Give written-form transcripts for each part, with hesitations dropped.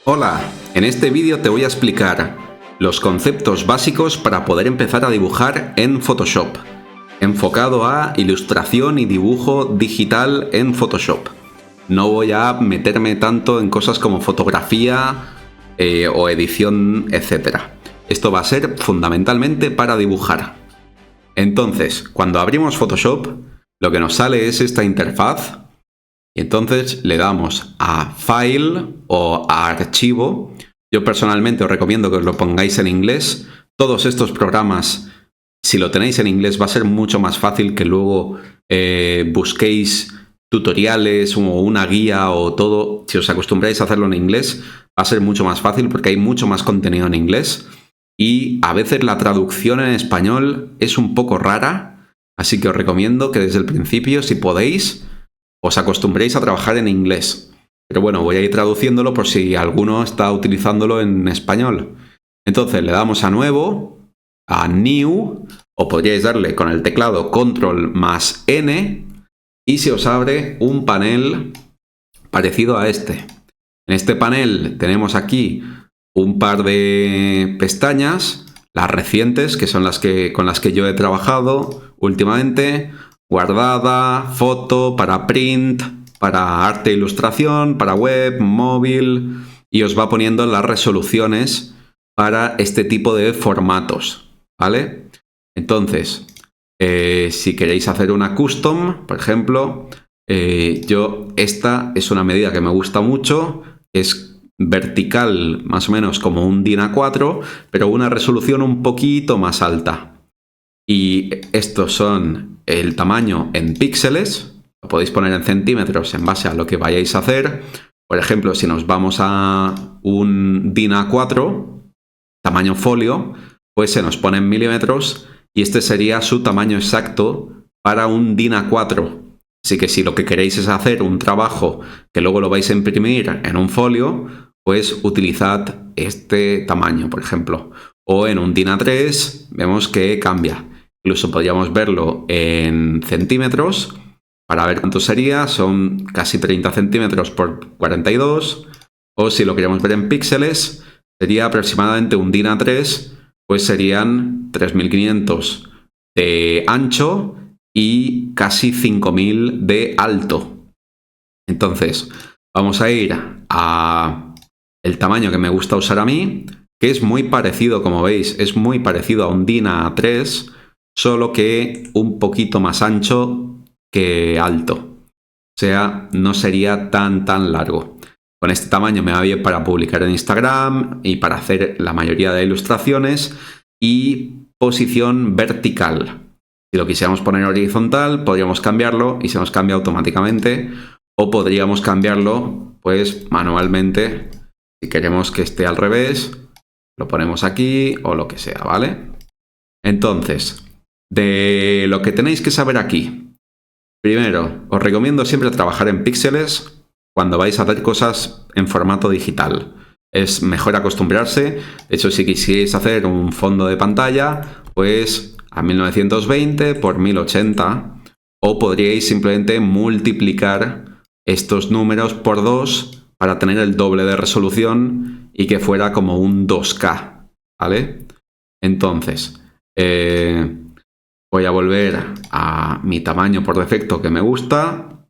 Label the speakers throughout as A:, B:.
A: Hola, en este vídeo te voy a explicar los conceptos básicos para poder empezar a dibujar en Photoshop, enfocado a ilustración y dibujo digital en Photoshop. No voy a meterme tanto en cosas como fotografía o edición, etc. Esto va a ser fundamentalmente para dibujar. Entonces, cuando abrimos Photoshop, lo que nos sale es esta interfaz. Y entonces le damos a File o a Archivo. Yo personalmente os recomiendo que os lo pongáis en inglés. Todos estos programas, si lo tenéis en inglés, va a ser mucho más fácil que luego busquéis tutoriales o una guía o todo. Si os acostumbráis a hacerlo en inglés, va a ser mucho más fácil porque hay mucho más contenido en inglés. Y a veces la traducción en español es un poco rara. Así que os recomiendo que desde el principio, si podéis, os acostumbréis a trabajar en inglés. Pero bueno, voy a ir traduciéndolo por si alguno está utilizándolo en español. Entonces le damos a Nuevo, a New, o podríais darle con el teclado Control más N, y se os abre un panel parecido a este. En este panel tenemos aquí un par de pestañas, las recientes, que son con las que yo he trabajado últimamente, guardada, foto, para print, para arte e ilustración, para web, móvil, y os va poniendo las resoluciones para este tipo de formatos, ¿vale? Entonces, si queréis hacer una custom, por ejemplo, esta es una medida que me gusta mucho, es vertical más o menos como un DIN A4, pero una resolución un poquito más alta. Y estos son el tamaño en píxeles, lo podéis poner en centímetros en base a lo que vayáis a hacer. Por ejemplo, si nos vamos a un DIN A4, tamaño folio, pues se nos pone en milímetros y este sería su tamaño exacto para un DIN A4. Así que si lo que queréis es hacer un trabajo que luego lo vais a imprimir en un folio, pues utilizad este tamaño, por ejemplo. O en un DIN A3 vemos que cambia. Incluso podríamos verlo en centímetros para ver cuánto sería. Son casi 30 centímetros por 42. O si lo queremos ver en píxeles, sería aproximadamente un DIN A3, pues serían 3500 de ancho y casi 5000 de alto. Entonces, vamos a ir a el tamaño que me gusta usar a mí, que es muy parecido, como veis, es muy parecido a un DIN A3, solo que un poquito más ancho que alto. O sea, no sería tan largo. Con este tamaño me va bien para publicar en Instagram y para hacer la mayoría de ilustraciones. Y posición vertical. Si lo quisiéramos poner horizontal, podríamos cambiarlo y se nos cambia automáticamente. O podríamos cambiarlo, pues, manualmente. Si queremos que esté al revés, lo ponemos aquí o lo que sea, ¿vale? Entonces, de lo que tenéis que saber aquí. Primero, os recomiendo siempre trabajar en píxeles cuando vais a hacer cosas en formato digital. Es mejor acostumbrarse. De hecho, si quisierais hacer un fondo de pantalla, pues a 1920 por 1080, o podríais simplemente multiplicar estos números por 2 para tener el doble de resolución y que fuera como un 2K, ¿vale? Entonces, voy a volver a mi tamaño por defecto que me gusta.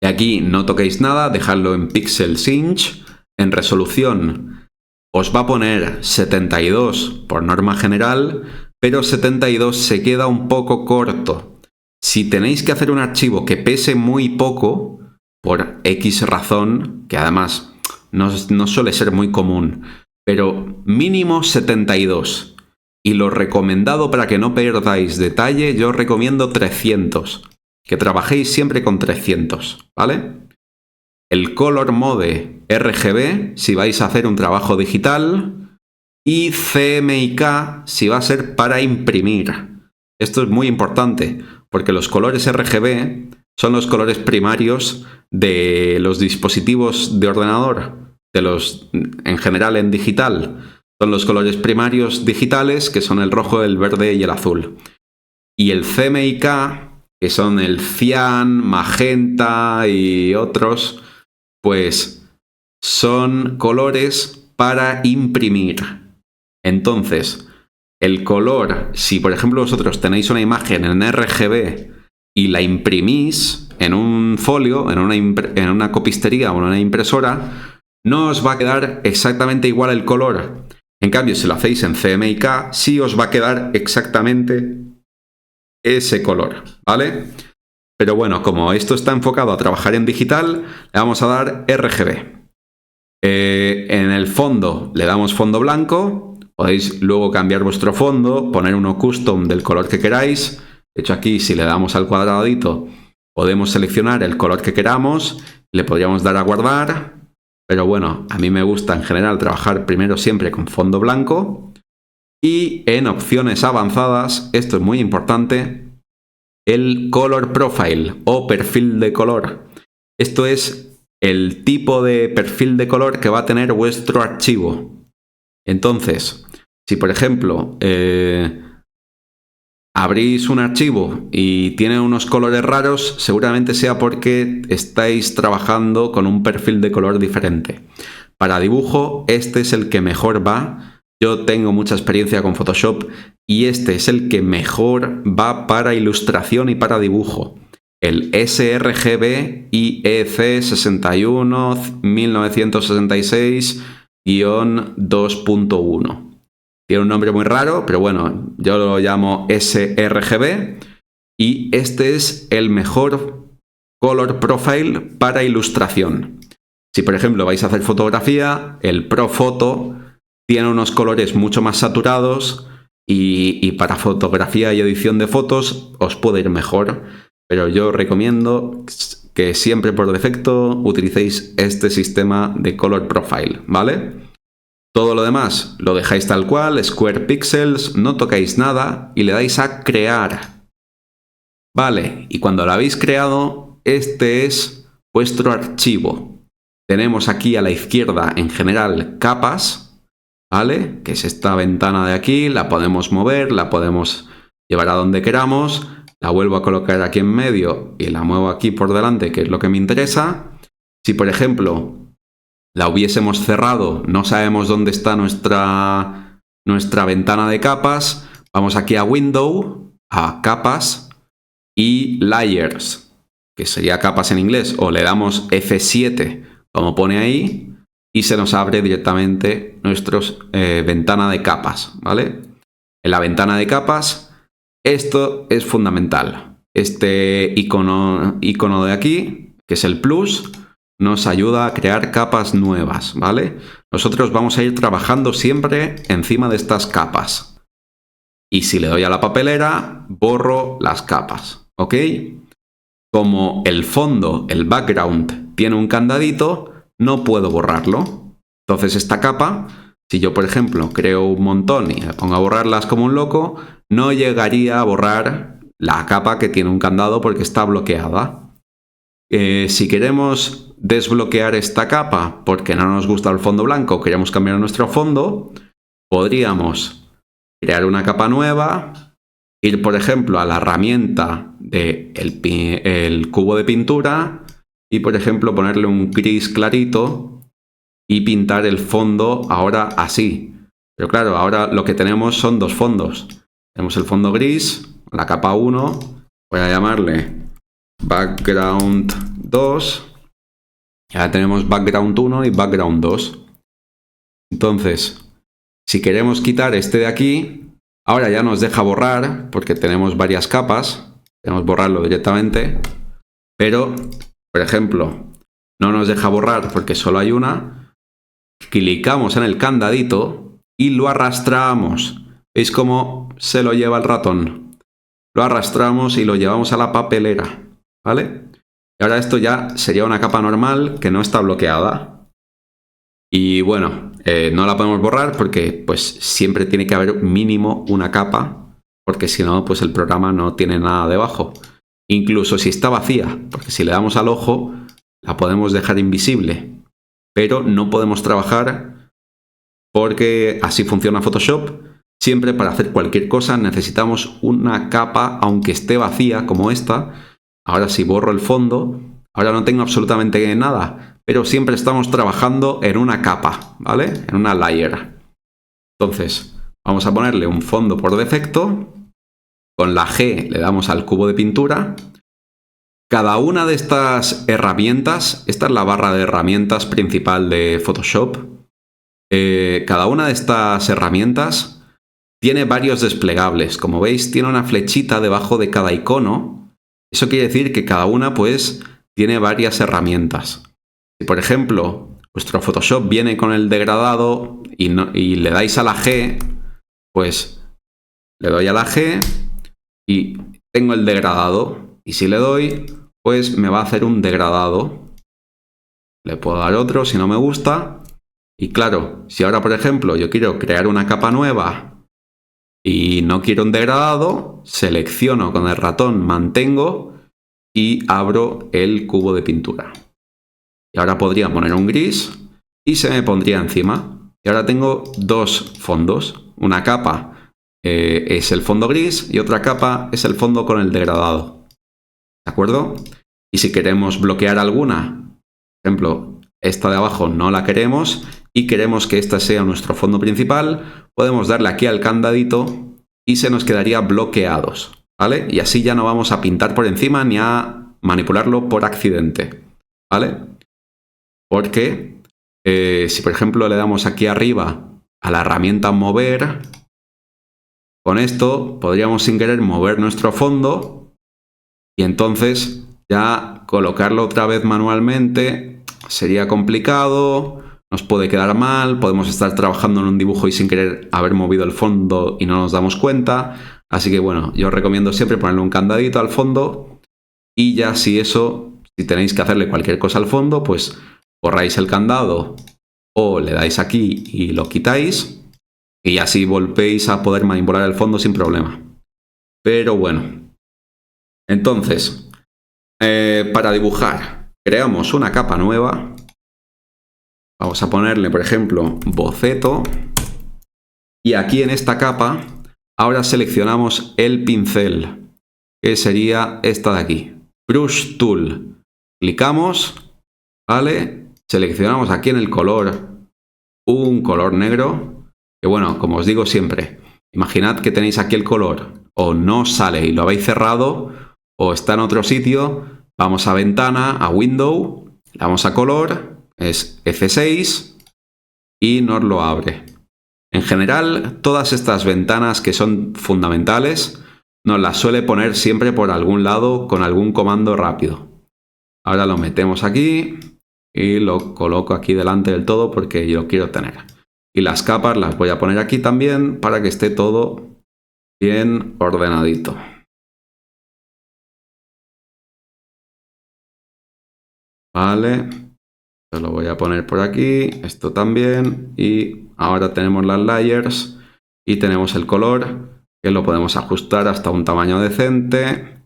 A: Y aquí no toquéis nada, dejadlo en pixels inch. En resolución os va a poner 72 por norma general, pero 72 se queda un poco corto. Si tenéis que hacer un archivo que pese muy poco, por X razón, que además no suele ser muy común, pero mínimo 72. Y lo recomendado para que no perdáis detalle, yo os recomiendo 300. Que trabajéis siempre con 300, ¿vale? El Color Mode RGB si vais a hacer un trabajo digital. Y CMYK si va a ser para imprimir. Esto es muy importante porque los colores RGB son los colores primarios de los dispositivos de ordenador, en general en digital. Son los colores primarios digitales, que son el rojo, el verde y el azul. Y el CMYK, que son el cian, magenta y otros, pues son colores para imprimir. Entonces, el color, si por ejemplo vosotros tenéis una imagen en RGB y la imprimís en un folio, en una copistería o en una impresora, no os va a quedar exactamente igual el color. En cambio, si lo hacéis en CMYK, sí os va a quedar exactamente ese color, ¿vale? Pero bueno, como esto está enfocado a trabajar en digital, le vamos a dar RGB. En el fondo le damos fondo blanco. Podéis luego cambiar vuestro fondo, poner uno custom del color que queráis. De hecho, aquí si le damos al cuadradito, podemos seleccionar el color que queramos. Le podríamos dar a guardar. Pero bueno, a mí me gusta en general trabajar primero siempre con fondo blanco. Y en opciones avanzadas, esto es muy importante, el color profile o perfil de color. Esto es el tipo de perfil de color que va a tener vuestro archivo. Entonces, si por ejemplo abrís un archivo y tiene unos colores raros, seguramente sea porque estáis trabajando con un perfil de color diferente. Para dibujo, este es el que mejor va. Yo tengo mucha experiencia con Photoshop y este es el que mejor va para ilustración y para dibujo. El sRGB IEC 61 1966-2.1. Tiene un nombre muy raro, pero bueno, yo lo llamo sRGB y este es el mejor color profile para ilustración. Si por ejemplo vais a hacer fotografía, el ProPhoto tiene unos colores mucho más saturados y para fotografía y edición de fotos os puede ir mejor, pero yo recomiendo que siempre por defecto utilicéis este sistema de color profile, ¿vale? Todo lo demás lo dejáis tal cual, Square Pixels, no tocáis nada y le dais a crear. Vale, y cuando lo habéis creado, este es vuestro archivo. Tenemos aquí a la izquierda en general capas, ¿vale? Que es esta ventana de aquí, la podemos mover, la podemos llevar a donde queramos, la vuelvo a colocar aquí en medio y la muevo aquí por delante, que es lo que me interesa. Si por ejemplo la hubiésemos cerrado, no sabemos dónde está nuestra ventana de capas, vamos aquí a Window, a capas y Layers, que sería capas en inglés, o le damos F7, como pone ahí, y se nos abre directamente nuestra ventana de capas, ¿vale? En la ventana de capas, esto es fundamental. Este icono de aquí, que es el plus, nos ayuda a crear capas nuevas, ¿vale? Nosotros vamos a ir trabajando siempre encima de estas capas. Y si le doy a la papelera, borro las capas, ¿ok? Como el fondo, el background, tiene un candadito, no puedo borrarlo. Entonces esta capa, si yo por ejemplo creo un montón y me pongo a borrarlas como un loco, no llegaría a borrar la capa que tiene un candado porque está bloqueada. Si queremos desbloquear esta capa porque no nos gusta el fondo blanco, queremos cambiar nuestro fondo, podríamos crear una capa nueva, ir por ejemplo a la herramienta del cubo de pintura y por ejemplo ponerle un gris clarito y pintar el fondo ahora así. Pero claro, ahora lo que tenemos son dos fondos. Tenemos el fondo gris, la capa 1, voy a llamarle background 2. Ya tenemos background 1 y background 2. Entonces, si queremos quitar este de aquí, ahora ya nos deja borrar porque tenemos varias capas. Podemos borrarlo directamente. Pero, por ejemplo, no nos deja borrar porque solo hay una. Clicamos en el candadito y lo arrastramos. ¿Veis cómo se lo lleva el ratón? Lo arrastramos y lo llevamos a la papelera, ¿vale? Y ahora esto ya sería una capa normal que no está bloqueada. Y bueno, no la podemos borrar porque pues siempre tiene que haber mínimo una capa, porque si no, pues el programa no tiene nada debajo. Incluso si está vacía, porque si le damos al ojo, la podemos dejar invisible. Pero no podemos trabajar porque así funciona Photoshop. Siempre para hacer cualquier cosa necesitamos una capa, aunque esté vacía como esta. Ahora si borro el fondo, ahora no tengo absolutamente nada, pero siempre estamos trabajando en una capa, ¿vale? En una layer. Entonces, vamos a ponerle un fondo por defecto. Con la G le damos al cubo de pintura. Cada una de estas herramientas, esta es la barra de herramientas principal de Photoshop. Cada una de estas herramientas tiene varios desplegables. Como veis, tiene una flechita debajo de cada icono. Eso quiere decir que cada una, pues, tiene varias herramientas. Si, por ejemplo, vuestro Photoshop viene con el degradado y le dais a la G, pues le doy a la G y tengo el degradado. Y si le doy, pues me va a hacer un degradado. Le puedo dar otro si no me gusta. Y claro, si ahora, por ejemplo, yo quiero crear una capa nueva y no quiero un degradado, selecciono con el ratón, mantengo y abro el cubo de pintura. Y ahora podría poner un gris y se me pondría encima. Y ahora tengo dos fondos. Una capa es el fondo gris y otra capa es el fondo con el degradado. ¿De acuerdo? Y si queremos bloquear alguna, por ejemplo, esta de abajo no la queremos y queremos que esta sea nuestro fondo principal, podemos darle aquí al candadito y se nos quedaría bloqueados, ¿vale? Y así ya no vamos a pintar por encima ni a manipularlo por accidente, ¿vale? Porque si por ejemplo le damos aquí arriba a la herramienta mover, con esto podríamos sin querer mover nuestro fondo y entonces ya colocarlo otra vez manualmente sería complicado, nos puede quedar mal, podemos estar trabajando en un dibujo y sin querer haber movido el fondo y no nos damos cuenta. Así que bueno, yo os recomiendo siempre ponerle un candadito al fondo y ya si tenéis que hacerle cualquier cosa al fondo, pues borráis el candado o le dais aquí y lo quitáis y así volvéis a poder manipular el fondo sin problema. Pero bueno, entonces, para dibujar, creamos una capa nueva. Vamos a ponerle, por ejemplo, boceto. Y aquí en esta capa, ahora seleccionamos el pincel, que sería esta de aquí. Brush Tool. Clicamos, ¿vale? Seleccionamos aquí en el color un color negro. Que bueno, como os digo siempre, imaginad que tenéis aquí el color, o no sale y lo habéis cerrado, o está en otro sitio. Vamos a ventana, a window, le damos a color, es F6 y nos lo abre. En general, todas estas ventanas que son fundamentales, nos las suele poner siempre por algún lado con algún comando rápido. Ahora lo metemos aquí y lo coloco aquí delante del todo porque yo lo quiero tener. Y las capas las voy a poner aquí también para que esté todo bien ordenadito. Vale, esto lo voy a poner por aquí, esto también, y ahora tenemos las layers y tenemos el color, que lo podemos ajustar hasta un tamaño decente,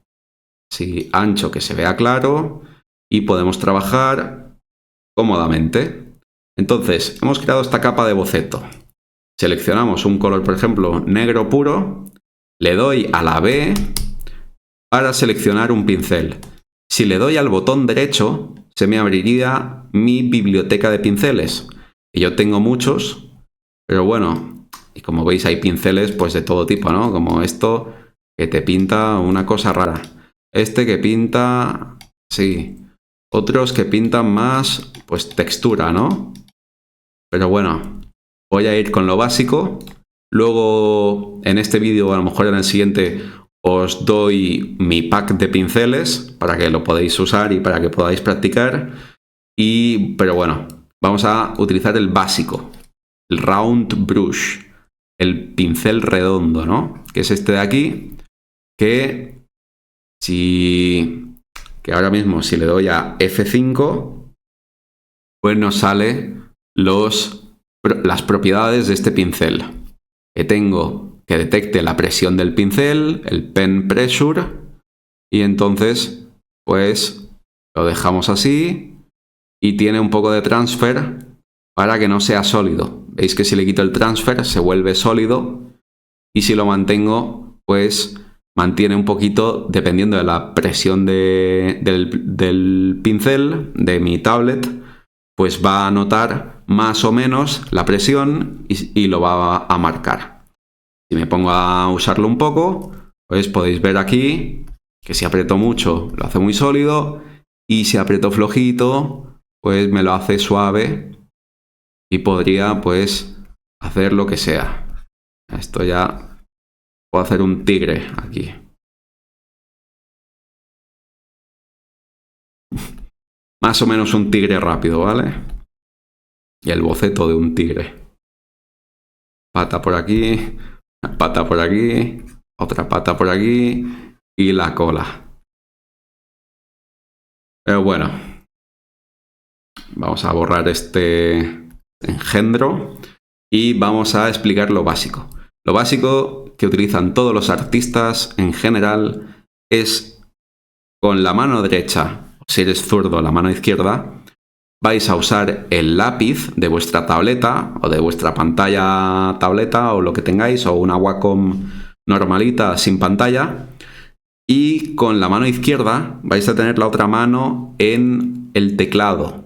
A: así ancho que se vea claro, y podemos trabajar cómodamente. Entonces, hemos creado esta capa de boceto. Seleccionamos un color, por ejemplo, negro puro, le doy a la B para seleccionar un pincel. Si le doy al botón derecho, se me abriría mi biblioteca de pinceles. Y yo tengo muchos, pero bueno, y como veis hay pinceles pues de todo tipo, ¿no? Como esto que te pinta una cosa rara. Este que pinta, sí. Otros que pintan más, pues textura, ¿no? Pero bueno, voy a ir con lo básico. Luego en este vídeo, a lo mejor en el siguiente, os doy mi pack de pinceles para que lo podáis usar y para que podáis practicar. Pero bueno, vamos a utilizar el básico, el round brush, el pincel redondo, ¿no? Que es este de aquí, que ahora mismo si le doy a F5, pues nos sale las propiedades de este pincel. Que tengo que detecte la presión del pincel, el pen pressure, y entonces pues lo dejamos así y tiene un poco de transfer para que no sea sólido. Veis que si le quito el transfer se vuelve sólido y si lo mantengo pues mantiene un poquito dependiendo de la presión del pincel, de mi tablet, pues va a notar más o menos la presión y lo va a marcar. Si me pongo a usarlo un poco, pues podéis ver aquí que si aprieto mucho lo hace muy sólido y si aprieto flojito, pues me lo hace suave y podría pues hacer lo que sea. Esto ya puedo hacer un tigre aquí. Más o menos un tigre rápido, ¿vale? Y el boceto de un tigre. Pata por aquí, pata por aquí, otra pata por aquí y la cola. Pero bueno, vamos a borrar este engendro y vamos a explicar lo básico. Lo básico que utilizan todos los artistas en general es con la mano derecha, si eres zurdo, la mano izquierda, vais a usar el lápiz de vuestra tableta o de vuestra pantalla tableta o lo que tengáis, o una Wacom normalita sin pantalla, y con la mano izquierda vais a tener la otra mano en el teclado.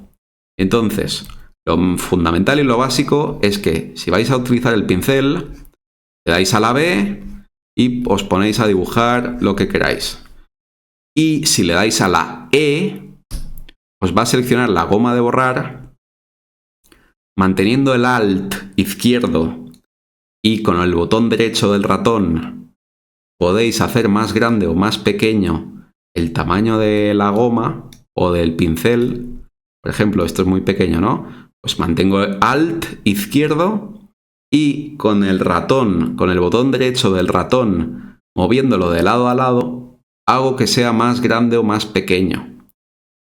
A: Entonces, lo fundamental y lo básico es que si vais a utilizar el pincel, le dais a la B y os ponéis a dibujar lo que queráis. Y si le dais a la E, os va a seleccionar la goma de borrar, manteniendo el Alt izquierdo y con el botón derecho del ratón podéis hacer más grande o más pequeño el tamaño de la goma o del pincel. Por ejemplo, esto es muy pequeño, ¿no? Pues mantengo el Alt izquierdo y con el ratón, con el botón derecho del ratón, moviéndolo de lado a lado, hago que sea más grande o más pequeño.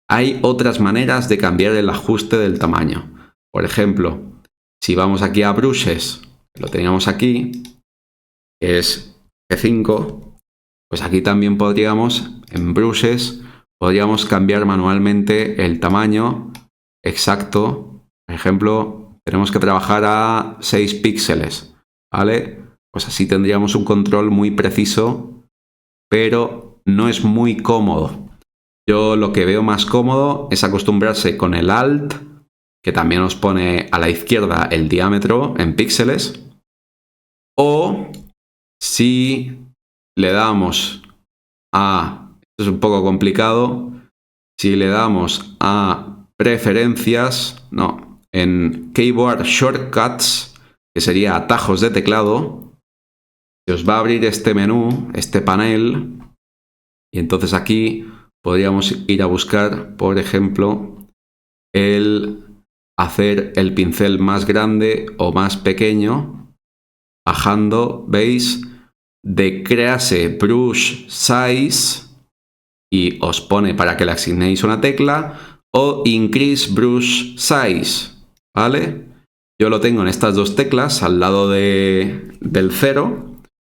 A: Hay otras maneras de cambiar el ajuste del tamaño. Por ejemplo, si vamos aquí a Brushes, lo teníamos aquí, que es G5, pues aquí también podríamos, en Brushes, podríamos cambiar manualmente el tamaño exacto. Por ejemplo, tenemos que trabajar a 6 píxeles, ¿vale? Pues así tendríamos un control muy preciso, pero no es muy cómodo. Yo lo que veo más cómodo es acostumbrarse con el Alt, que también os pone a la izquierda el diámetro en píxeles, o si le damos a, esto es un poco complicado, si le damos a preferencias, no, en Keyboard Shortcuts, que sería atajos de teclado, se os va a abrir este menú, este panel, y entonces aquí podríamos ir a buscar, por ejemplo, el hacer el pincel más grande o más pequeño, bajando, ¿veis? Decrease Brush Size y os pone para que le asignéis una tecla, o Increase Brush Size, ¿vale? Yo lo tengo en estas dos teclas al lado del 0,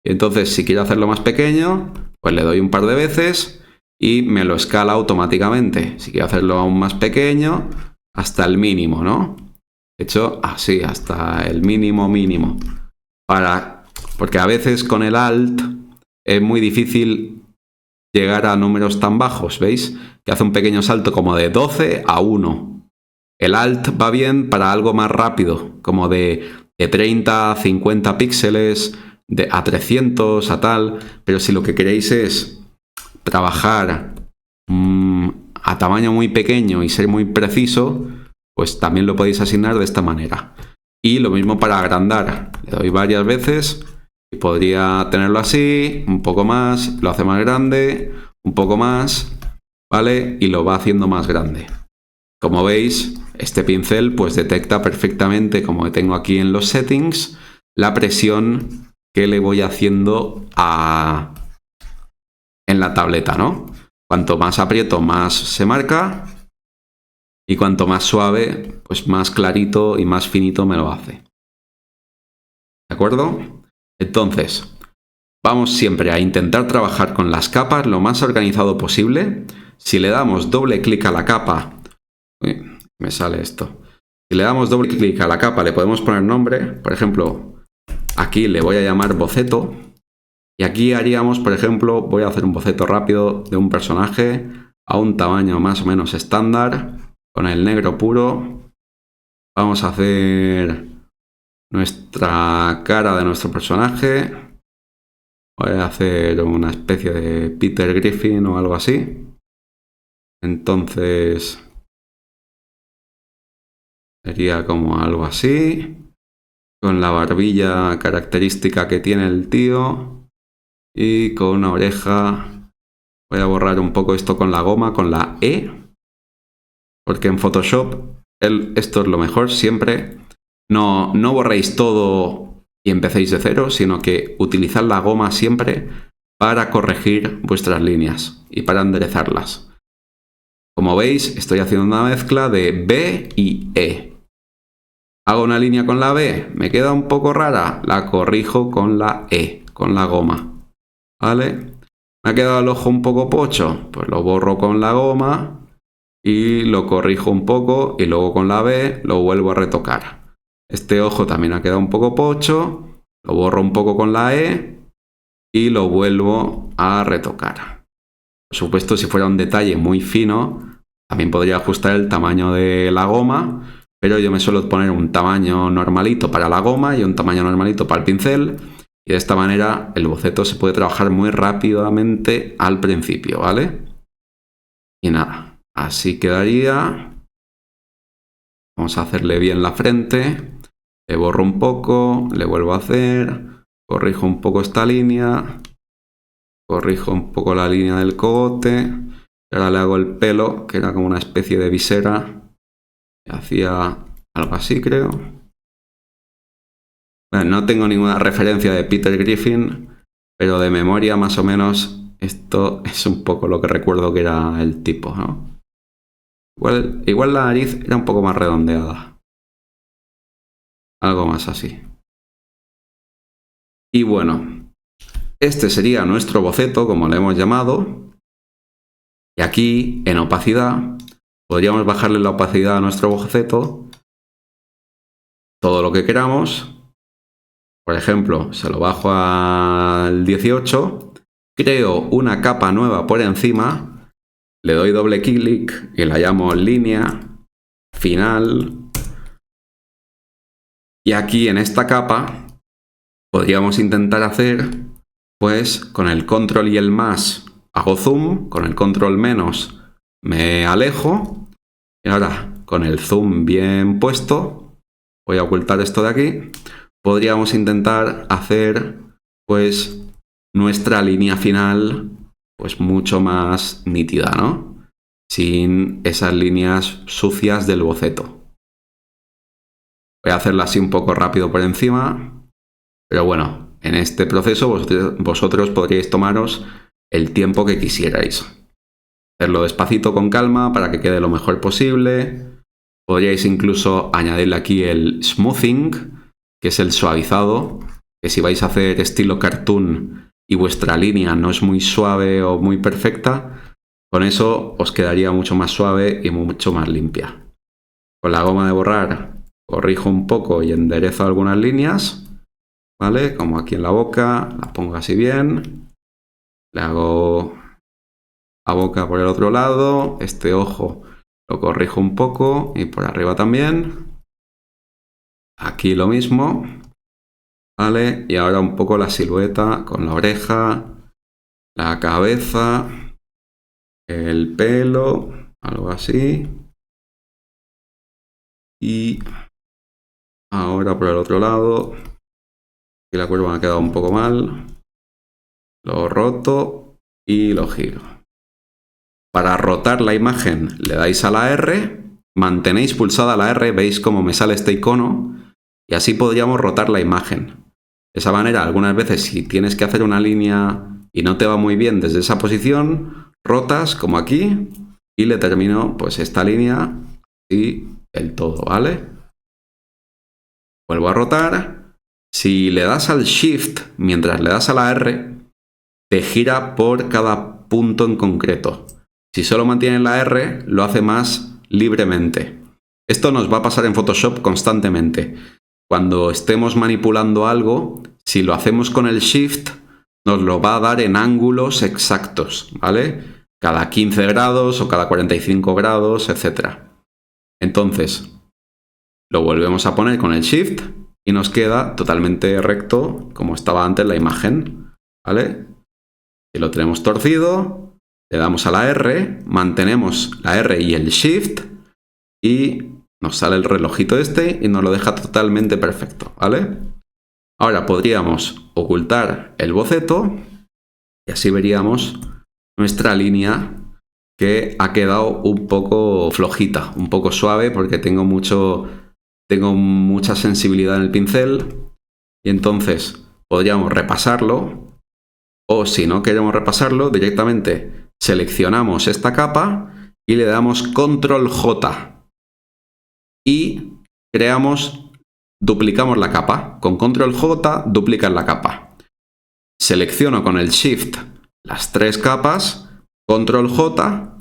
A: y entonces si quiero hacerlo más pequeño, pues le doy un par de veces y me lo escala automáticamente. Si quiero hacerlo aún más pequeño, hasta el mínimo, ¿no? De hecho, así, hasta el mínimo mínimo. Porque a veces con el Alt es muy difícil llegar a números tan bajos, ¿veis? Que hace un pequeño salto como de 12 a 1. El Alt va bien para algo más rápido, como de 30 a 50 píxeles, a 300, a tal, pero si lo que queréis es trabajar a tamaño muy pequeño y ser muy preciso, pues también lo podéis asignar de esta manera. Y lo mismo para agrandar, le doy varias veces y podría tenerlo así, un poco más, lo hace más grande, un poco más, ¿vale? Y lo va haciendo más grande. Como veis, este pincel pues detecta perfectamente, como tengo aquí en los settings, la presión que le voy haciendo en la tableta, ¿no? Cuanto más aprieto, más se marca, y cuanto más suave, pues más clarito y más finito me lo hace. ¿De acuerdo? Entonces, vamos siempre a intentar trabajar con las capas lo más organizado posible. Si le damos doble clic a la capa, me sale esto. Si le damos doble clic a la capa, le podemos poner nombre. Por ejemplo, aquí le voy a llamar boceto. Y aquí haríamos, por ejemplo, voy a hacer un boceto rápido de un personaje a un tamaño más o menos estándar, con el negro puro. Vamos a hacer nuestra cara de nuestro personaje. Voy a hacer una especie de Peter Griffin o algo así. Entonces sería como algo así, con la barbilla característica que tiene el tío y con una oreja. Voy a borrar un poco esto con la goma, con la E, porque en Photoshop esto es lo mejor siempre. No borréis todo y empecéis de cero, sino que utilizad la goma siempre para corregir vuestras líneas y para enderezarlas. Como veis, estoy haciendo una mezcla de B y E. Hago una línea con la B, me queda un poco rara, la corrijo con la E, con la goma. ¿Vale? Me ha quedado el ojo un poco pocho, pues lo borro con la goma y lo corrijo un poco y luego con la B lo vuelvo a retocar. Este ojo también ha quedado un poco pocho, lo borro un poco con la E y lo vuelvo a retocar. Por supuesto, si fuera un detalle muy fino, también podría ajustar el tamaño de la goma, pero yo me suelo poner un tamaño normalito para la goma y un tamaño normalito para el pincel, y de esta manera el boceto se puede trabajar muy rápidamente al principio, ¿vale? Y nada, así quedaría. Vamos a hacerle bien la frente, le borro un poco, le vuelvo a hacer, corrijo un poco esta línea, corrijo un poco la línea del cogote. Ahora le hago el pelo, que era como una especie de visera. Hacía algo así, creo. Bueno, no tengo ninguna referencia de Peter Griffin, pero de memoria más o menos esto es un poco lo que recuerdo que era el tipo, ¿no? Igual la nariz era un poco más redondeada. Algo más así. Y bueno, este sería nuestro boceto, como le hemos llamado. Y aquí, en opacidad, podríamos bajarle la opacidad a nuestro boceto todo lo que queramos. Por ejemplo, se lo bajo al 18, creo una capa nueva por encima, le doy doble clic y la llamo línea final. Y aquí en esta capa podríamos intentar hacer, pues con el control y el más hago zoom, con el control menos me alejo, y ahora con el zoom bien puesto, voy a ocultar esto de aquí, podríamos intentar hacer pues nuestra línea final pues mucho más nítida, ¿no? Sin esas líneas sucias del boceto. Voy a hacerla así un poco rápido por encima, pero bueno, en este proceso vosotros podríais tomaros el tiempo que quisierais. Hacerlo despacito con calma para que quede lo mejor posible. Podríais incluso añadirle aquí el smoothing, que es el suavizado, que si vais a hacer estilo cartoon y vuestra línea no es muy suave o muy perfecta, con eso os quedaría mucho más suave y mucho más limpia. Con la goma de borrar corrijo un poco y enderezo algunas líneas, ¿vale? Como aquí en la boca, la pongo así bien, le hago la boca por el otro lado, este ojo lo corrijo un poco y por arriba también. Aquí lo mismo, ¿vale? Y ahora un poco la silueta con la oreja, la cabeza, el pelo, algo así. Y ahora por el otro lado, aquí la curva me ha quedado un poco mal, lo roto y lo giro. Para rotar la imagen le dais a la R, mantenéis pulsada la R, veis cómo me sale este icono, y así podríamos rotar la imagen. De esa manera, algunas veces si tienes que hacer una línea y no te va muy bien desde esa posición, rotas como aquí y le termino pues esta línea y el todo, ¿vale? Vuelvo a rotar. Si le das al Shift mientras le das a la R, te gira por cada punto en concreto. Si solo mantienes la R, lo hace más libremente. Esto nos va a pasar en Photoshop constantemente. Cuando estemos manipulando algo, si lo hacemos con el Shift, nos lo va a dar en ángulos exactos, ¿vale? Cada 15 grados o cada 45 grados, etc. Entonces, Lo volvemos a poner con el Shift y nos queda totalmente recto como estaba antes la imagen, ¿vale? Si lo tenemos torcido, le damos a la R, mantenemos la R y el Shift y nos sale el relojito este y nos lo deja totalmente perfecto, ¿vale? Ahora podríamos ocultar el boceto y así veríamos nuestra línea que ha quedado un poco flojita, un poco suave porque tengo mucha sensibilidad en el pincel y entonces podríamos repasarlo, o si no queremos repasarlo, directamente seleccionamos esta capa y le damos Control J y duplicamos la capa. Con Control J duplicas la capa. Selecciono con el Shift las 3 capas, Control J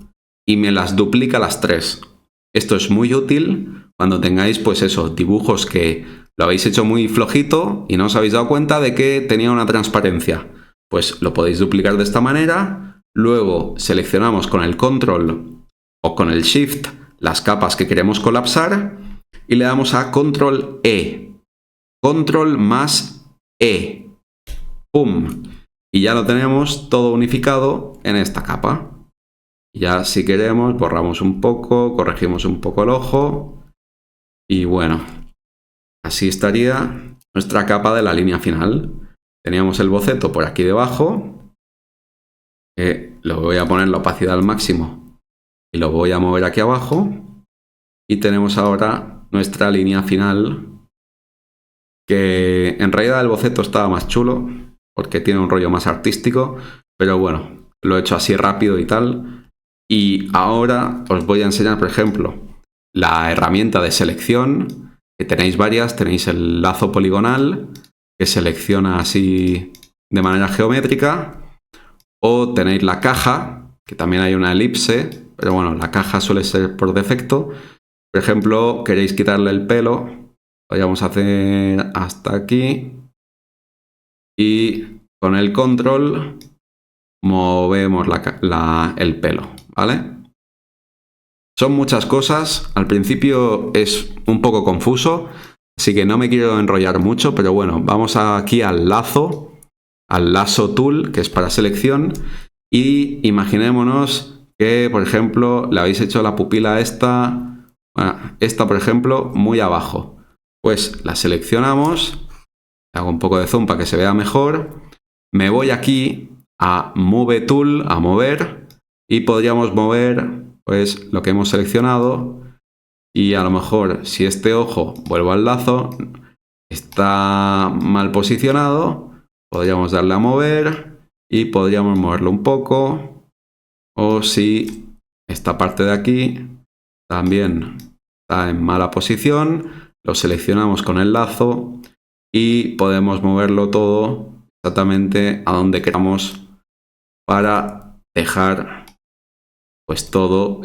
A: y me las duplica las 3. Esto es muy útil cuando tengáis, pues eso, dibujos que lo habéis hecho muy flojito y no os habéis dado cuenta de que tenía una transparencia. Pues lo podéis duplicar de esta manera. Luego seleccionamos con el Control o con el Shift las capas que queremos colapsar y le damos a Control E. Control más E. ¡Pum! Y ya lo tenemos todo unificado en esta capa. Ya si queremos borramos un poco, corregimos un poco el ojo y bueno, así estaría nuestra capa de la línea final. Teníamos el boceto por aquí debajo, lo voy a poner la opacidad al máximo y lo voy a mover aquí abajo y tenemos ahora nuestra línea final, que en realidad el boceto estaba más chulo porque tiene un rollo más artístico, pero bueno, lo he hecho así rápido y tal. Y ahora os voy a enseñar, por ejemplo, la herramienta de selección, que tenéis varias. Tenéis el lazo poligonal, que selecciona así de manera geométrica, o tenéis la caja, que también hay una elipse, pero bueno, la caja suele ser por defecto. Por ejemplo, queréis quitarle el pelo, podríamos hacer hasta aquí, y con el control movemos el pelo, ¿vale? Son muchas cosas, al principio es un poco confuso, así que no me quiero enrollar mucho, pero bueno, vamos aquí al lazo tool, que es para selección, y imaginémonos que, por ejemplo, le habéis hecho la pupila esta por ejemplo, muy abajo. Pues la seleccionamos, hago un poco de zoom para que se vea mejor, me voy aquí a Move Tool, a mover, y podríamos mover pues lo que hemos seleccionado, y a lo mejor si este ojo, vuelvo al lazo, está mal posicionado, podríamos darle a mover y podríamos moverlo un poco, o si esta parte de aquí también está en mala posición, lo seleccionamos con el lazo y podemos moverlo todo exactamente a donde queramos para dejar pues todo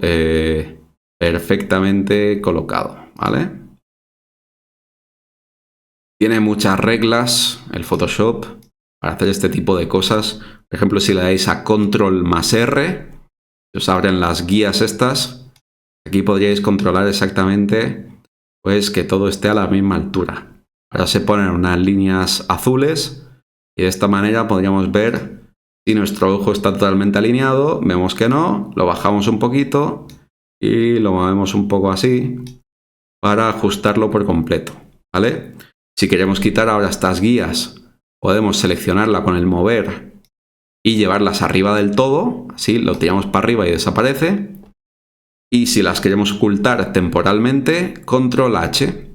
A: perfectamente colocado, ¿vale? Tiene muchas reglas el Photoshop para hacer este tipo de cosas. Por ejemplo, si le dais a Control más R, os abren las guías estas. Aquí podríais controlar exactamente pues que todo esté a la misma altura. Ahora se ponen unas líneas azules y de esta manera podríamos ver si nuestro ojo está totalmente alineado. Vemos que no, lo bajamos un poquito y lo movemos un poco así para ajustarlo por completo, ¿vale? Si queremos quitar ahora estas guías, podemos seleccionarla con el mover y llevarlas arriba del todo, así lo tiramos para arriba y desaparece. Y si las queremos ocultar temporalmente, Control H.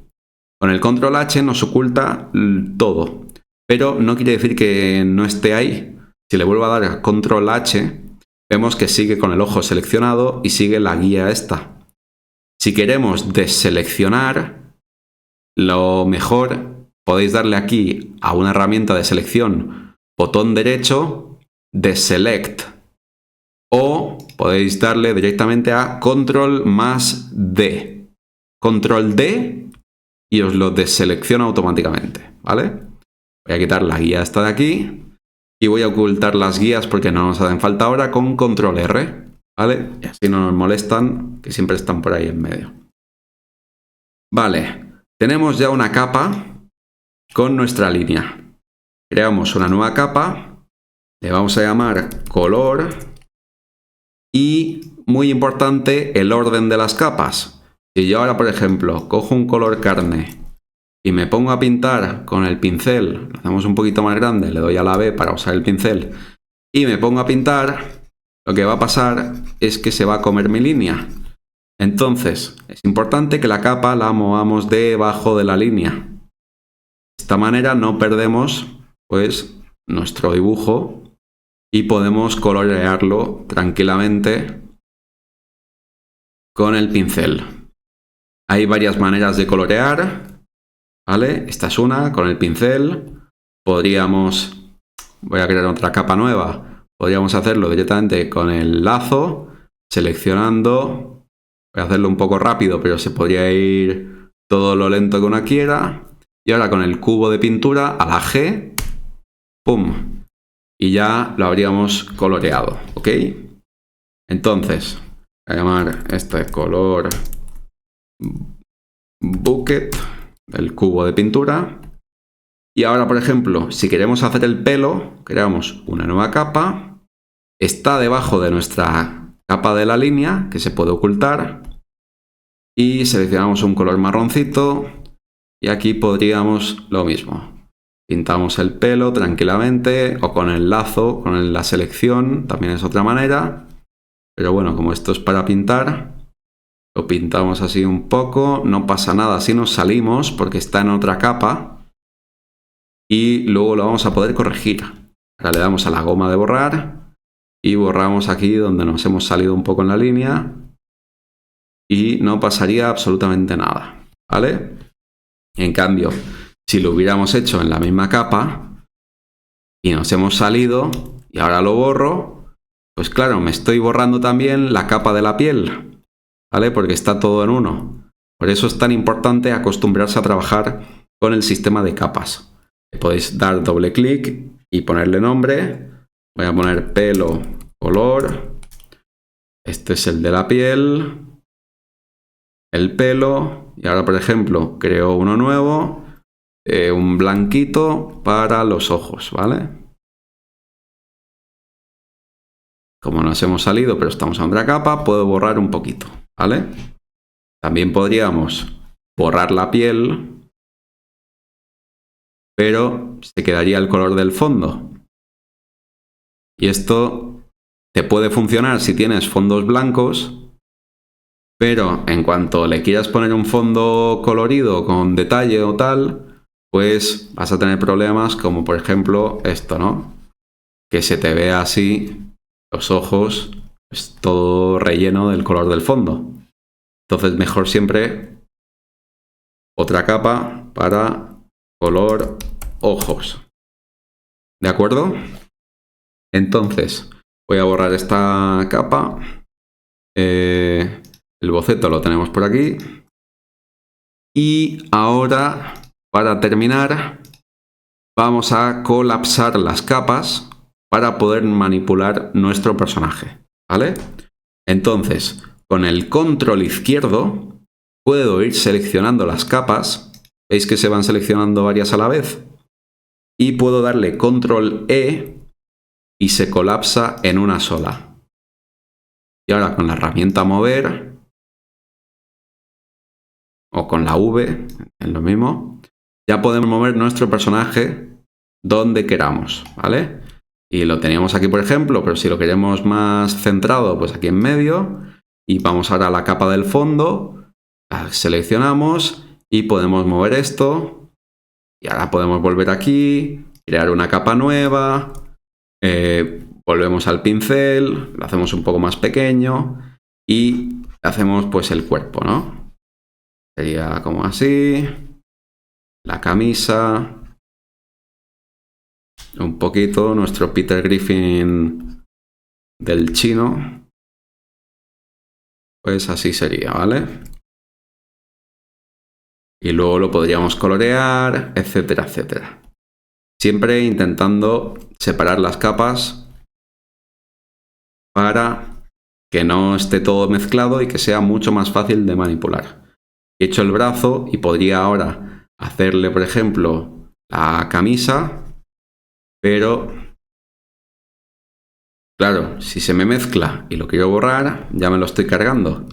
A: Con el Control H nos oculta todo, pero no quiere decir que no esté ahí. Si le vuelvo a dar a Control H, vemos que sigue con el ojo seleccionado y sigue la guía esta. Si queremos deseleccionar, lo mejor podéis darle aquí a una herramienta de selección, botón derecho, Deselect, o podéis darle directamente a Control más D. Control D y os lo deselecciona automáticamente, ¿vale? Voy a quitar la guía esta de aquí y voy a ocultar las guías porque no nos hacen falta ahora con Control R, ¿vale? Y así no nos molestan, que siempre están por ahí en medio. Vale, Tenemos ya una capa con nuestra línea. Creamos una nueva capa, le vamos a llamar color y, muy importante, el orden de las capas. Si yo ahora, por ejemplo, cojo un color carne y me pongo a pintar con el pincel, lo hacemos un poquito más grande, le doy a la B para usar el pincel y me pongo a pintar, lo que va a pasar es que se va a comer mi línea. Entonces, es importante que la capa la movamos debajo de la línea. De esta manera no perdemos, pues, nuestro dibujo y podemos colorearlo tranquilamente con el pincel. Hay varias maneras de colorear, ¿vale? Esta es una, con el pincel. Podríamos, voy a crear otra capa nueva, podríamos hacerlo directamente con el lazo, seleccionando. Voy a hacerlo un poco rápido, pero se podría ir todo lo lento que uno quiera. Y ahora con el cubo de pintura a la G, ¡pum! Y ya lo habríamos coloreado, ¿ok? Entonces, voy a llamar este color bucket del cubo de pintura. Y ahora, por ejemplo, si queremos hacer el pelo, creamos una nueva capa. Está debajo de nuestra capa de la línea, que se puede ocultar. Y seleccionamos un color marroncito. Y aquí podríamos lo mismo. Pintamos el pelo tranquilamente o con el lazo, con la selección, también es otra manera. Pero bueno, como esto es para pintar, lo pintamos así un poco, no pasa nada si nos salimos porque está en otra capa y luego lo vamos a poder corregir. Ahora le damos a la goma de borrar y borramos aquí donde nos hemos salido un poco en la línea y no pasaría absolutamente nada, ¿vale? En cambio, si lo hubiéramos hecho en la misma capa y nos hemos salido y ahora lo borro, pues claro, me estoy borrando también la capa de la piel, ¿vale? Porque está todo en uno. Por eso es tan importante acostumbrarse a trabajar con el sistema de capas. Podéis dar doble clic y ponerle nombre. Voy a poner pelo, color. Este es el de la piel. El pelo. Y ahora, por ejemplo, creo uno nuevo. Un blanquito para los ojos, ¿vale? Como nos hemos salido, pero estamos en otra capa, puedo borrar un poquito, ¿vale? También podríamos borrar la piel, pero se quedaría el color del fondo. Y esto te puede funcionar si tienes fondos blancos, pero en cuanto le quieras poner un fondo colorido con detalle o tal, pues vas a tener problemas como por ejemplo esto, ¿no? Que se te vea así los ojos, pues todo relleno del color del fondo. Entonces mejor siempre otra capa para color ojos. ¿De acuerdo? Entonces voy a borrar esta capa. El boceto lo tenemos por aquí. Y ahora, para terminar, vamos a colapsar las capas para poder manipular nuestro personaje, ¿vale? Entonces, con el control izquierdo puedo ir seleccionando las capas. ¿Veis que se van seleccionando varias a la vez? Y puedo darle control E y se colapsa en una sola. Y ahora con la herramienta mover o con la V, es lo mismo, ya podemos mover nuestro personaje donde queramos, ¿vale? Y lo teníamos aquí, por ejemplo, pero si lo queremos más centrado, pues aquí en medio. Y vamos ahora a la capa del fondo, la seleccionamos y podemos mover esto. Y ahora podemos volver aquí, crear una capa nueva, volvemos al pincel, lo hacemos un poco más pequeño y hacemos pues el cuerpo, ¿no? Sería como así, la camisa, un poquito nuestro Peter Griffin del chino, pues así sería, ¿vale? Y luego lo podríamos colorear, etcétera, etcétera. Siempre intentando separar las capas para que no esté todo mezclado y que sea mucho más fácil de manipular. he hecho el brazo y podría ahora hacerle, por ejemplo, la camisa, pero claro, si se me mezcla y lo quiero borrar, ya me lo estoy cargando.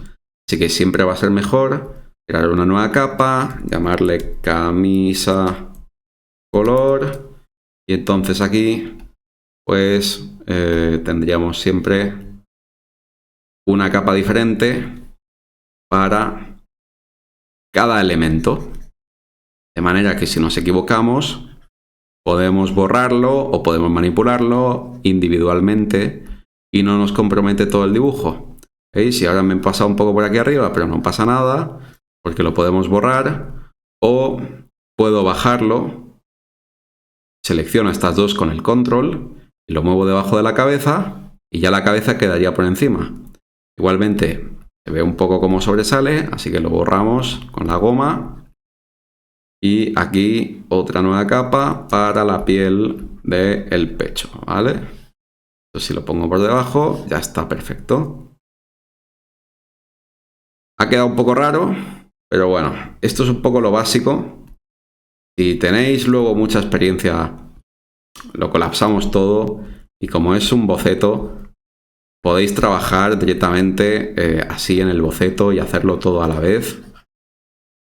A: Así que siempre va a ser mejor crear una nueva capa, llamarle camisa color, y entonces aquí pues tendríamos siempre una capa diferente para cada elemento. De manera que si nos equivocamos, podemos borrarlo o podemos manipularlo individualmente y no nos compromete todo el dibujo. ¿Veis? Y ahora me he pasado un poco por aquí arriba, pero no pasa nada porque lo podemos borrar, o puedo bajarlo, selecciono estas dos con el control y lo muevo debajo de la cabeza y ya la cabeza quedaría por encima. Igualmente se ve un poco como sobresale, así que lo borramos con la goma. Y aquí otra nueva capa para la piel del pecho, ¿vale? Entonces si lo pongo por debajo, ya está perfecto. Ha quedado un poco raro, pero bueno, esto es un poco lo básico. Si tenéis luego mucha experiencia, lo colapsamos todo y como es un boceto, podéis trabajar directamente así en el boceto y hacerlo todo a la vez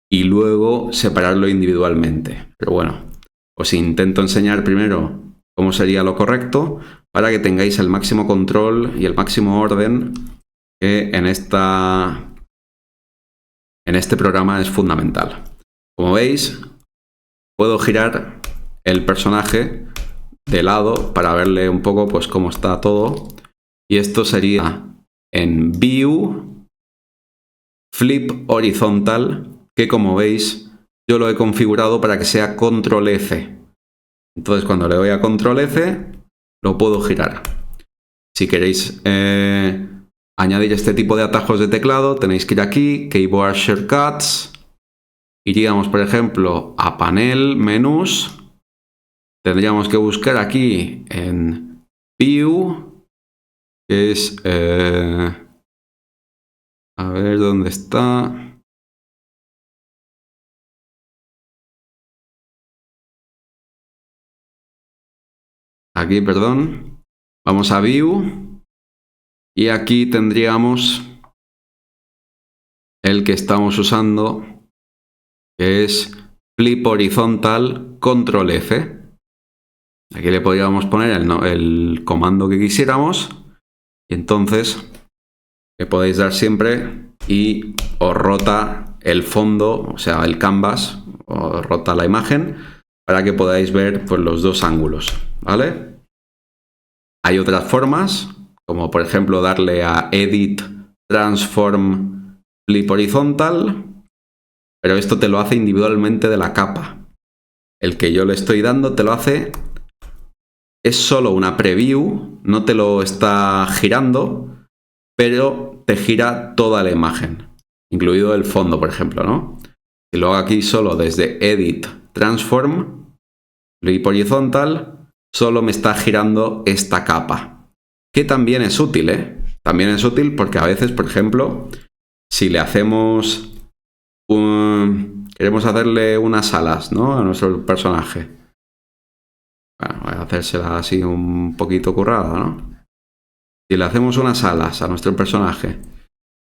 A: y luego separarlo individualmente. Pero bueno, os intento enseñar primero cómo sería lo correcto para que tengáis el máximo control y el máximo orden que en este programa es fundamental. Como veis, puedo girar el personaje de lado para verle un poco pues cómo está todo. Y esto sería en View, Flip Horizontal, que como veis yo lo he configurado para que sea Control F. Entonces cuando le doy a Control F lo puedo girar. Si queréis añadir este tipo de atajos de teclado, tenéis que ir aquí, Keyboard Shortcuts, iríamos por ejemplo a Panel, Menús, tendríamos que buscar aquí en View, que es... a ver dónde está... Aquí, perdón. Vamos a View. Y aquí tendríamos el que estamos usando, que es Flip Horizontal Control F. Aquí le podríamos poner el comando que quisiéramos. Y entonces le podéis dar siempre y os rota el fondo, o sea, el canvas, os rota la imagen para que podáis ver pues, los dos ángulos, ¿vale? Hay otras formas, como por ejemplo darle a Edit, Transform, Flip Horizontal, pero esto te lo hace individualmente de la capa. El que yo le estoy dando te lo hace, es solo una preview, no te lo está girando, pero te gira toda la imagen, incluido el fondo, por ejemplo, ¿no? Si lo hago aquí solo desde Edit, Transform, Flip Horizontal, solo me está girando esta capa, que también es útil, ¿eh? También es útil porque a veces, por ejemplo, si le hacemos queremos hacerle unas alas, ¿no? A nuestro personaje. Bueno, voy a hacérsela así un poquito currada, ¿no? Si le hacemos unas alas a nuestro personaje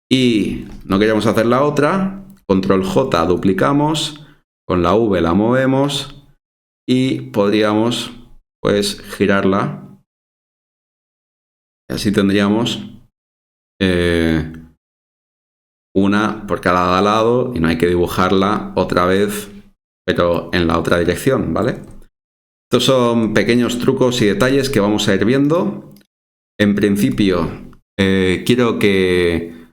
A: y no queremos hacer la otra, Control J duplicamos, con la V la movemos y podríamos pues girarla. Y así tendríamos una por cada lado y no hay que dibujarla otra vez, pero en la otra dirección, ¿vale? Estos son pequeños trucos y detalles que vamos a ir viendo. En principio, quiero que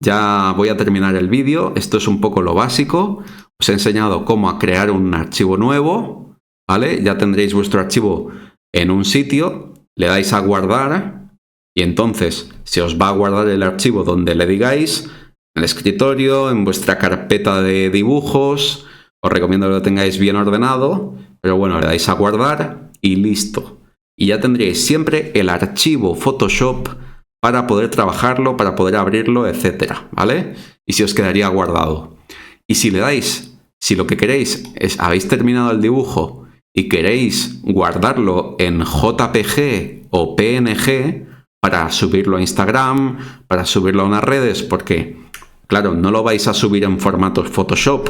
A: ya voy a terminar el vídeo. Esto es un poco lo básico. Os he enseñado cómo crear un archivo nuevo, ¿vale? Ya tendréis vuestro archivo en un sitio, le dais a guardar y entonces se os va a guardar el archivo donde le digáis, en el escritorio, en vuestra carpeta de dibujos. Os recomiendo que lo tengáis bien ordenado, pero bueno, le dais a guardar y listo. Y ya tendréis siempre el archivo Photoshop para poder trabajarlo, para poder abrirlo, etcétera, ¿vale? Y si os quedaría guardado. Y si le dais, si lo que queréis es, habéis terminado el dibujo y queréis guardarlo en JPG o PNG para subirlo a Instagram, para subirlo a unas redes, porque, claro, no lo vais a subir en formato Photoshop,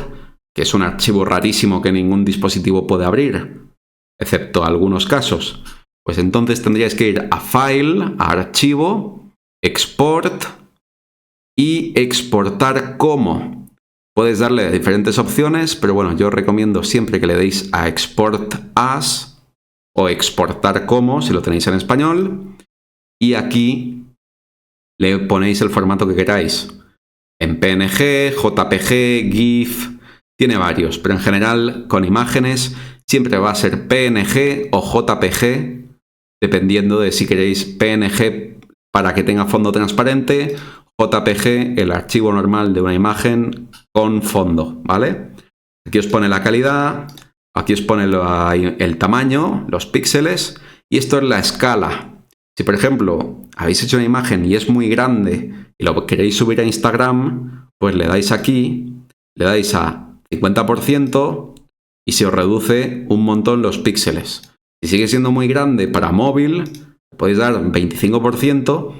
A: que es un archivo rarísimo que ningún dispositivo puede abrir, excepto algunos casos. Pues entonces tendríais que ir a File, a Archivo, Export y exportar como. Puedes darle diferentes opciones, pero bueno, yo recomiendo siempre que le deis a Export As o exportar como, si lo tenéis en español. Y aquí le ponéis el formato que queráis. En PNG, JPG, GIF, tiene varios, pero en general con imágenes siempre va a ser PNG o JPG, dependiendo de si queréis PNG para que tenga fondo transparente, JPG, el archivo normal de una imagen con fondo, ¿vale? Aquí os pone la calidad, aquí os pone el tamaño, los píxeles, y esto es la escala. Si, por ejemplo, habéis hecho una imagen y es muy grande y lo queréis subir a Instagram, pues le dais aquí, le dais a 50% y se os reduce un montón los píxeles. Si sigue siendo muy grande para móvil, podéis dar 25%.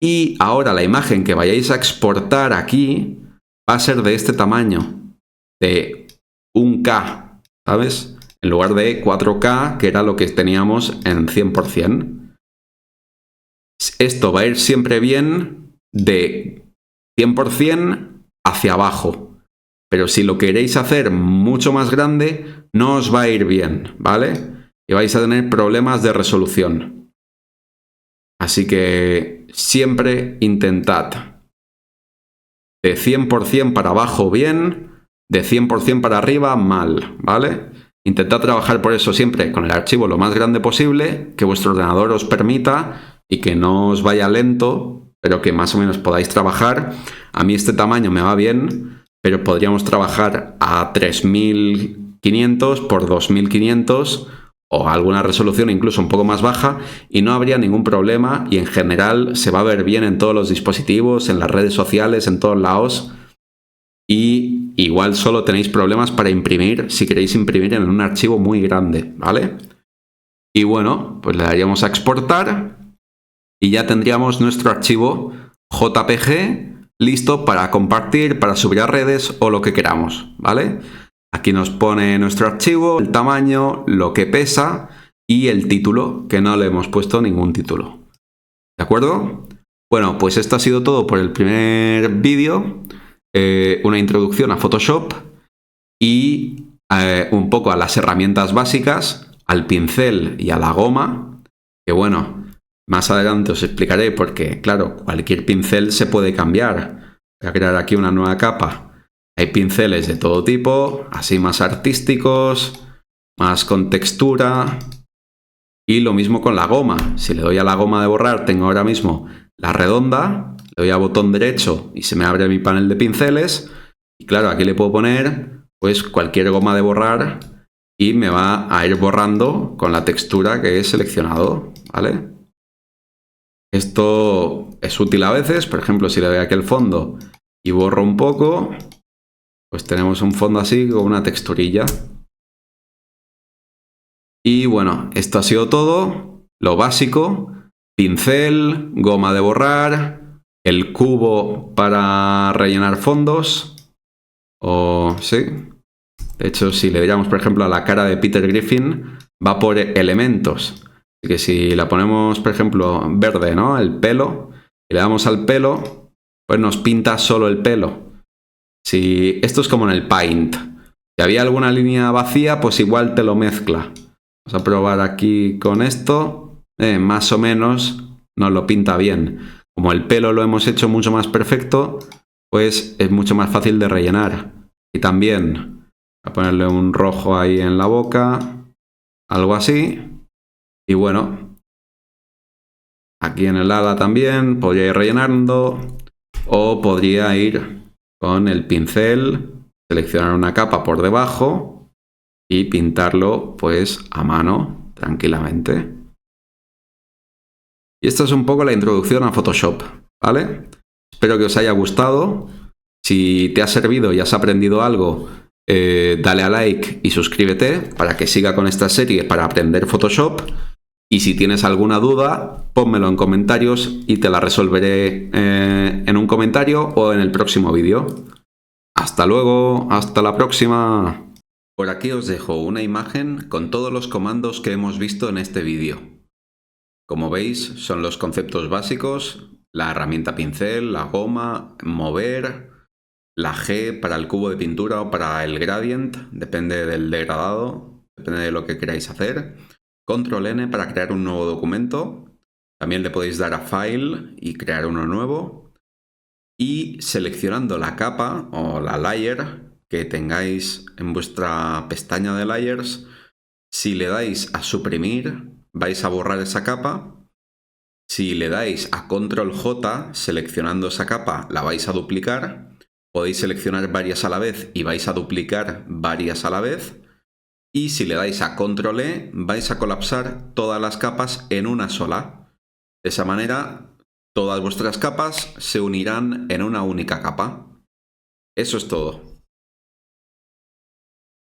A: Y ahora la imagen que vayáis a exportar aquí va a ser de este tamaño, de 1K, ¿sabes? En lugar de 4K, que era lo que teníamos en 100%. Esto va a ir siempre bien de 100% hacia abajo. Pero si lo queréis hacer mucho más grande, no os va a ir bien, ¿vale? Y vais a tener problemas de resolución. Así que siempre intentad de 100% para abajo bien, de 100% para arriba mal, ¿vale? Intentad trabajar por eso siempre con el archivo lo más grande posible, que vuestro ordenador os permita y que no os vaya lento, pero que más o menos podáis trabajar. A mí este tamaño me va bien, pero podríamos trabajar a 3500 por 2500 o alguna resolución incluso un poco más baja y no habría ningún problema y en general se va a ver bien en todos los dispositivos, en las redes sociales, en todos lados. Y igual solo tenéis problemas para imprimir si queréis imprimir en un archivo muy grande, ¿vale? Y bueno, pues le daríamos a exportar y ya tendríamos nuestro archivo JPG listo para compartir, para subir a redes o lo que queramos, ¿vale? Aquí nos pone nuestro archivo, el tamaño, lo que pesa y el título, que no le hemos puesto ningún título. ¿De acuerdo? Bueno, pues esto ha sido todo por el primer vídeo. Una introducción a Photoshop y un poco a las herramientas básicas, al pincel y a la goma, que bueno, más adelante os explicaré porque, claro, cualquier pincel se puede cambiar. Voy a crear aquí una nueva capa. Hay pinceles de todo tipo, así más artísticos, más con textura. Y lo mismo con la goma. Si le doy a la goma de borrar, tengo ahora mismo la redonda, le doy a botón derecho y se me abre mi panel de pinceles. Y claro, aquí le puedo poner pues cualquier goma de borrar y me va a ir borrando con la textura que he seleccionado, ¿vale? Esto es útil a veces, por ejemplo, si le doy aquí el fondo y borro un poco, pues tenemos un fondo así con una texturilla. Y bueno, esto ha sido todo, lo básico, pincel, goma de borrar, el cubo para rellenar fondos, o sí. De hecho, si le diéramos, por ejemplo, a la cara de Peter Griffin, va por elementos. Así que si la ponemos, por ejemplo, verde, ¿no? El pelo, y le damos al pelo, pues nos pinta solo el pelo. Si esto es como en el Paint. Si había alguna línea vacía, pues igual te lo mezcla. Vamos a probar aquí con esto. Más o menos nos lo pinta bien. Como el pelo lo hemos hecho mucho más perfecto, pues es mucho más fácil de rellenar. Y también a ponerle un rojo ahí en la boca, algo así. Y bueno, aquí en el ala también podría ir rellenando o podría ir con el pincel, seleccionar una capa por debajo y pintarlo pues a mano tranquilamente. Y esta es un poco la introducción a Photoshop, ¿vale? Espero que os haya gustado. Si te ha servido y has aprendido algo, dale a like y suscríbete para que siga con esta serie para aprender Photoshop. Y si tienes alguna duda, pónmelo en comentarios y te la resolveré en un comentario o en el próximo vídeo. Hasta luego, hasta la próxima. Por aquí os dejo una imagen con todos los comandos que hemos visto en este vídeo. Como veis, son los conceptos básicos: la herramienta pincel, la goma, mover, la G para el cubo de pintura o para el gradient, depende del degradado, depende de lo que queráis hacer. Control N para crear un nuevo documento. También le podéis dar a File y crear uno nuevo. Y seleccionando la capa o la layer que tengáis en vuestra pestaña de layers, si le dais a suprimir, vais a borrar esa capa. Si le dais a Control J, seleccionando esa capa, la vais a duplicar. Podéis seleccionar varias a la vez y vais a duplicar varias a la vez. Y si le dais a Control E, vais a colapsar todas las capas en una sola. De esa manera, todas vuestras capas se unirán en una única capa. Eso es todo.